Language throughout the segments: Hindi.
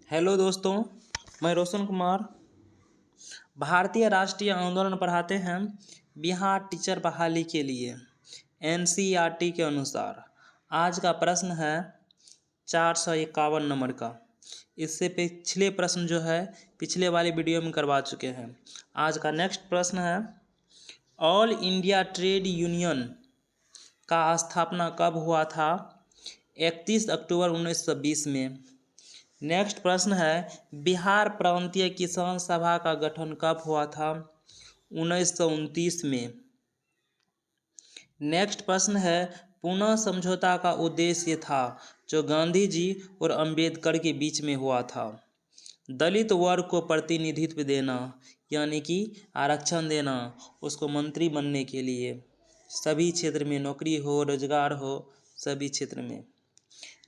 हेलो दोस्तों, मैं रोशन कुमार भारतीय राष्ट्रीय आंदोलन पढ़ाते हैं बिहार टीचर बहाली के लिए एनसीईआरटी के अनुसार। आज का प्रश्न है 451 नंबर का। इससे पिछले प्रश्न जो है पिछले वाली वीडियो में करवा चुके हैं। आज का नेक्स्ट प्रश्न है ऑल इंडिया ट्रेड यूनियन का स्थापना कब हुआ था? 31 अक्टूबर 1920 में। नेक्स्ट प्रश्न है बिहार प्रांतीय किसान सभा का गठन कब हुआ था? 1929 में। नेक्स्ट प्रश्न है पुनः समझौता का उद्देश्य था जो गांधी जी और अंबेडकर के बीच में हुआ था दलित वर्ग को प्रतिनिधित्व देना, यानी कि आरक्षण देना उसको मंत्री बनने के लिए, सभी क्षेत्र में नौकरी हो, रोजगार हो, सभी क्षेत्र में।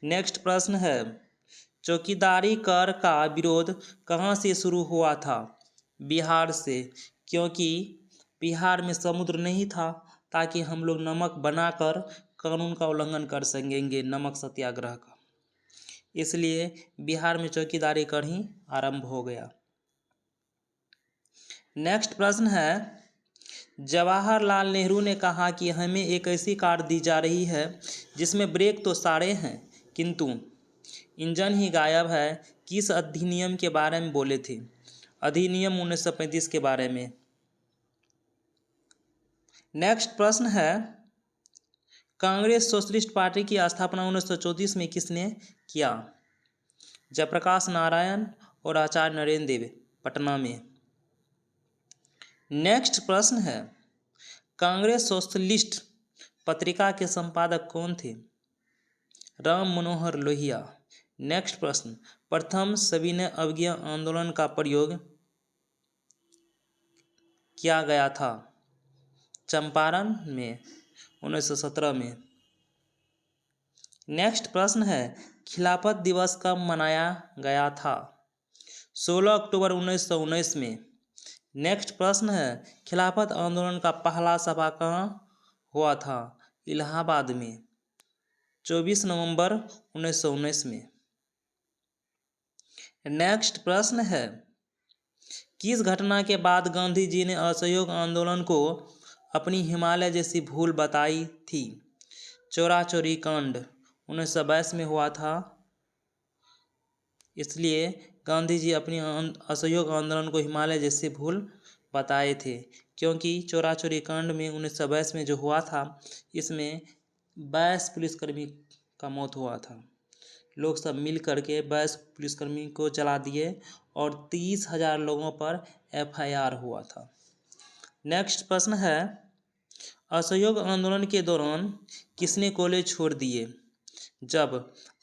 नेक्स्ट प्रश्न है चौकीदारी कर का विरोध कहाँ से शुरू हुआ था? बिहार से, क्योंकि बिहार में समुद्र नहीं था ताकि हम लोग नमक बनाकर कानून का उल्लंघन कर सकेंगे, नमक सत्याग्रह का। इसलिए बिहार में चौकीदारी कर ही आरंभ हो गया। नेक्स्ट प्रश्न है जवाहरलाल नेहरू ने कहा कि हमें एक ऐसी कार दी जा रही है जिसमें ब्रेक तो सारे हैं किंतु इंजन ही गायब है। किस अधिनियम के बारे में बोले थे? अधिनियम 1935 के बारे में। नेक्स्ट प्रश्न है कांग्रेस सोशलिस्ट पार्टी की स्थापना 1934 में किसने किया? जयप्रकाश नारायण और आचार्य नरेंद्र देव, पटना में। नेक्स्ट प्रश्न है कांग्रेस सोशलिस्ट पत्रिका के संपादक कौन थे? राम मनोहर लोहिया। नेक्स्ट प्रश्न प्रथम सविनय अवज्ञा आंदोलन का प्रयोग किया गया था? चंपारण में 1917 में। नेक्स्ट प्रश्न है खिलाफत दिवस कब मनाया गया था? 16 अक्टूबर 1919 में। नेक्स्ट प्रश्न है खिलाफत आंदोलन का पहला सभा कहाँ हुआ था? इलाहाबाद में 24 नवंबर 1919 में। नेक्स्ट प्रश्न है किस घटना के बाद गांधी जी ने असहयोग आंदोलन को अपनी हिमालय जैसी भूल बताई थी? चोरा चोरी कांड 1922 में हुआ था। इसलिए गांधी जी अपनी असहयोग आंदोलन को हिमालय जैसी भूल बताए थे, क्योंकि चोरा चोरी कांड में 1922 में जो हुआ था इसमें 22 पुलिसकर्मी का मौत हुआ था। लोग सब मिल करके 22 पुलिसकर्मी को जला दिए और 30,000 लोगों पर एफआईआर हुआ था। नेक्स्ट प्रश्न है असहयोग आंदोलन के दौरान किसने कॉलेज छोड़ दिए जब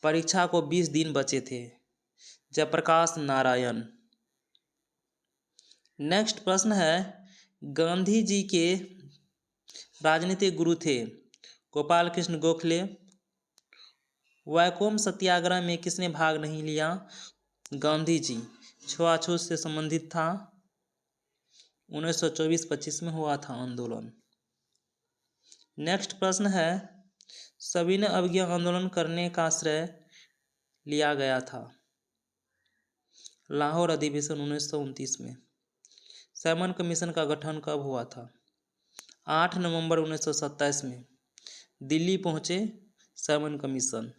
परीक्षा को 20 दिन बचे थे? जयप्रकाश नारायण। नेक्स्ट प्रश्न है गांधी जी के राजनीतिक गुरु थे गोपाल कृष्ण गोखले। वैकोम सत्याग्रह में किसने भाग नहीं लिया? गांधी जी। छुआछूत से संबंधित था। 1924-25 में हुआ था आंदोलन। नेक्स्ट प्रश्न है सविनय अवज्ञा आंदोलन करने का श्रेय लिया गया था? लाहौर अधिवेशन 1929 में। सैमन कमीशन का गठन कब हुआ था? 8 नवंबर 1927 में। दिल्ली पहुंचे सैमन कमीशन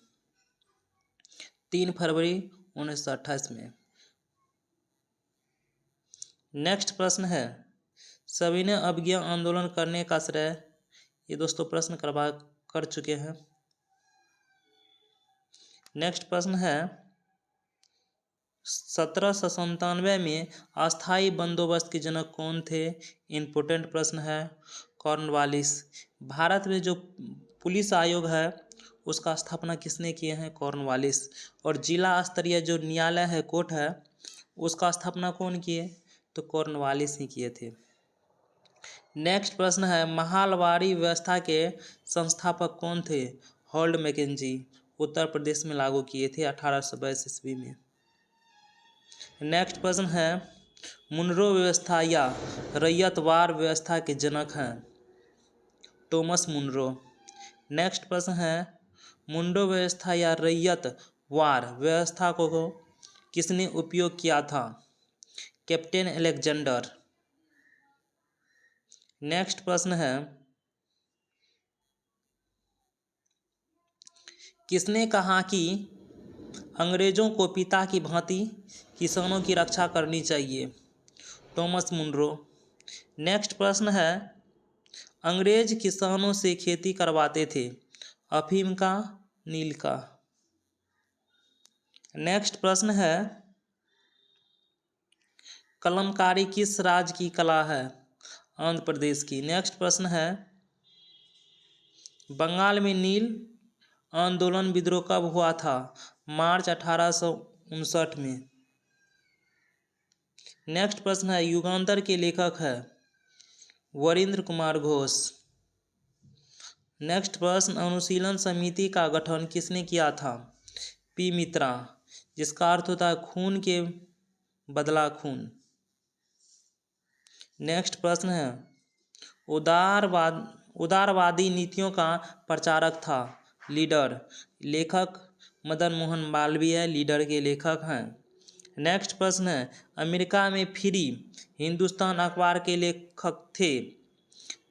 3 फरवरी 1928 में। नेक्स्ट प्रश्न है सविनय अवज्ञा आंदोलन करने का श्रेय, ये दोस्तों प्रश्न कर चुके हैं। नेक्स्ट प्रश्न है 1797 में अस्थाई बंदोबस्त के जनक कौन थे? इम्पोर्टेंट प्रश्न है। कॉर्नवालिस। भारत में जो पुलिस आयोग है उसका स्थापना किसने किए हैं? कॉर्नवालिस। और जिला स्तरीय जो न्यायालय है, कोर्ट है, उसका स्थापना कौन किए? तो कॉर्नवालिस ही किए थे। नेक्स्ट प्रश्न है महालवाड़ी व्यवस्था के संस्थापक कौन थे? Hold McKenzie. उत्तर प्रदेश में लागू किए थे 1822 ईस्वी में। नेक्स्ट प्रश्न है मुनरो व्यवस्था या रैयतवार व्यवस्था के जनक हैं? Thomas Munro. नेक्स्ट प्रश्न है मुंडो व्यवस्था या रैयतवार व्यवस्था को किसने उपयोग किया था? Captain Alexander. नेक्स्ट प्रश्न है, किसने कहा कि अंग्रेजों को पिता की भांति किसानों की रक्षा करनी चाहिए? Thomas Munro. नेक्स्ट प्रश्न है, अंग्रेज किसानों से खेती करवाते थे, अफीम का, नील का? नेक्स्ट प्रश्न है, कलमकारी किस राज्य की कला है? आंध्र प्रदेश की। नेक्स्ट प्रश्न है, बंगाल में नील आंदोलन विद्रोह कब हुआ था? मार्च 1859 में। नेक्स्ट प्रश्न है, युगांतर के लेखक है? वरिंद्र कुमार घोष। नेक्स्ट प्रश्न, अनुशीलन समिति का गठन किसने किया था? पी मित्रा, जिसका अर्थ होता है खून के बदला खून। नेक्स्ट प्रश्न है, उदारवादी नीतियों का प्रचारक था? लीडर। लेखक मदन मोहन मालवीय लीडर के लेखक हैं। नेक्स्ट प्रश्न है, अमेरिका में फ्री हिंदुस्तान अखबार के लेखक थे?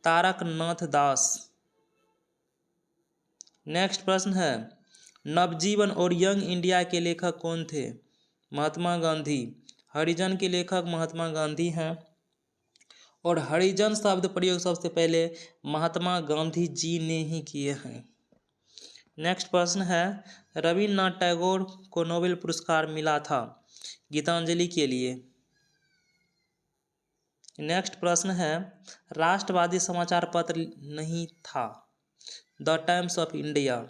तारक नाथ दास। नेक्स्ट प्रश्न है, नवजीवन और यंग इंडिया के लेखक कौन थे? महात्मा गांधी। हरिजन के लेखक महात्मा गांधी हैं और हरिजन शब्द प्रयोग सबसे पहले महात्मा गांधी जी ने ही किए हैं। नेक्स्ट प्रश्न है, रविन्द्रनाथ टैगोर को नोबेल पुरस्कार मिला था? गीतांजलि के लिए। नेक्स्ट प्रश्न है, राष्ट्रवादी समाचार पत्र नहीं था? The times of India.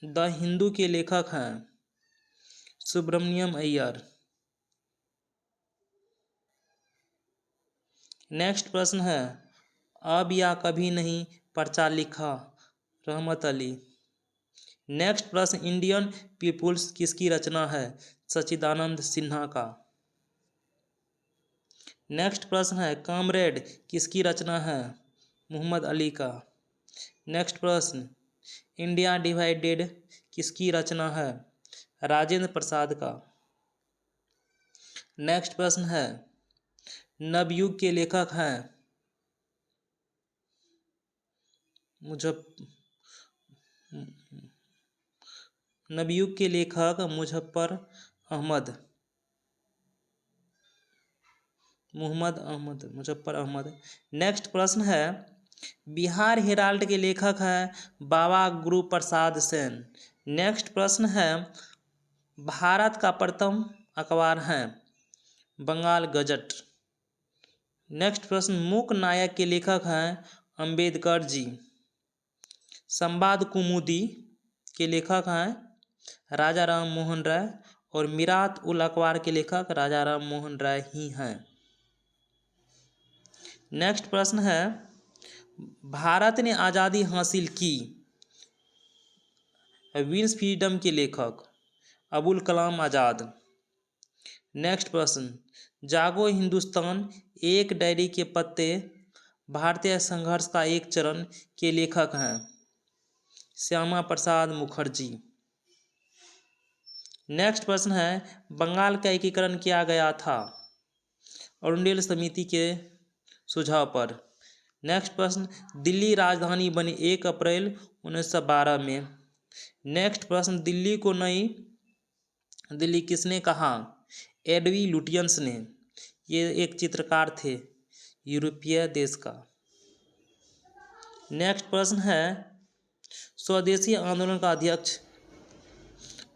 The Hindu के लेखक हैं सुब्रमण्यम अय्यर। नेक्स्ट प्रश्न है, अब या कभी नहीं पर्चा लिखा? रहमत अली। नेक्स्ट प्रश्न, इंडियन पीपुल्स किसकी रचना है? सच्चिदानंद सिन्हा का। नेक्स्ट प्रश्न है, कॉमरेड किसकी रचना है? मोहम्मद अली का। नेक्स्ट प्रश्न, इंडिया डिवाइडेड किसकी रचना है? राजेंद्र प्रसाद का। नेक्स्ट प्रश्न है, नवयुग के लेखक हैं नवयुग के लेखक मुजफ्फर अहमद। नेक्स्ट प्रश्न है, बिहार हेराल्ड के लेखक हैं बाबा गुरु प्रसाद सेन। नेक्स्ट प्रश्न है, भारत का प्रथम अखबार है बंगाल गजट। नेक्स्ट प्रश्न, मूक नायक के लेखक हैं अंबेडकर जी। संवाद कुमुदी के लेखक हैं राजा राम मोहन राय और मीरात उल अखबार के लेखक राजा राम मोहन राय ही हैं। नेक्स्ट प्रश्न है, भारत ने आज़ादी हासिल की? विंस फ्रीडम के लेखक अबुल कलाम आज़ाद। नेक्स्ट प्रश्न, जागो हिंदुस्तान, एक डायरी के पत्ते, भारतीय संघर्ष का एक चरण के लेखक हैं श्यामा प्रसाद मुखर्जी। नेक्स्ट प्रश्न है, बंगाल का एकीकरण किया गया था अरुंडेल समिति के सुझाव पर। नेक्स्ट प्रश्न, दिल्ली राजधानी बनी 1 अप्रैल 1912 में। नेक्स्ट प्रश्न, दिल्ली को नई दिल्ली किसने कहा? एडवी लुटियंस ने। ये एक चित्रकार थे यूरोपीय देश का। नेक्स्ट प्रश्न है, स्वदेशी आंदोलन का अध्यक्ष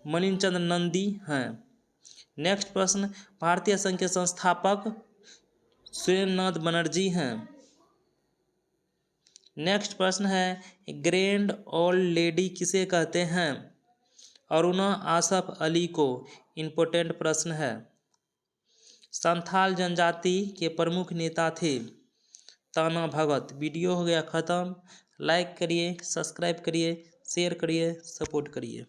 मनीचंद्र नंदी हैं। नेक्स्ट प्रश्न, भारतीय संघ के संस्थापक सुरेंद्रनाथ बनर्जी हैं। नेक्स्ट प्रश्न है, ग्रैंड ओल्ड लेडी किसे कहते हैं? अरुणा आसफ अली को। इम्पोर्टेंट प्रश्न है। संथाल जनजाति के प्रमुख नेता थे ताना भगत। वीडियो हो गया ख़त्म। लाइक करिए, सब्सक्राइब करिए, शेयर करिए, सपोर्ट करिए।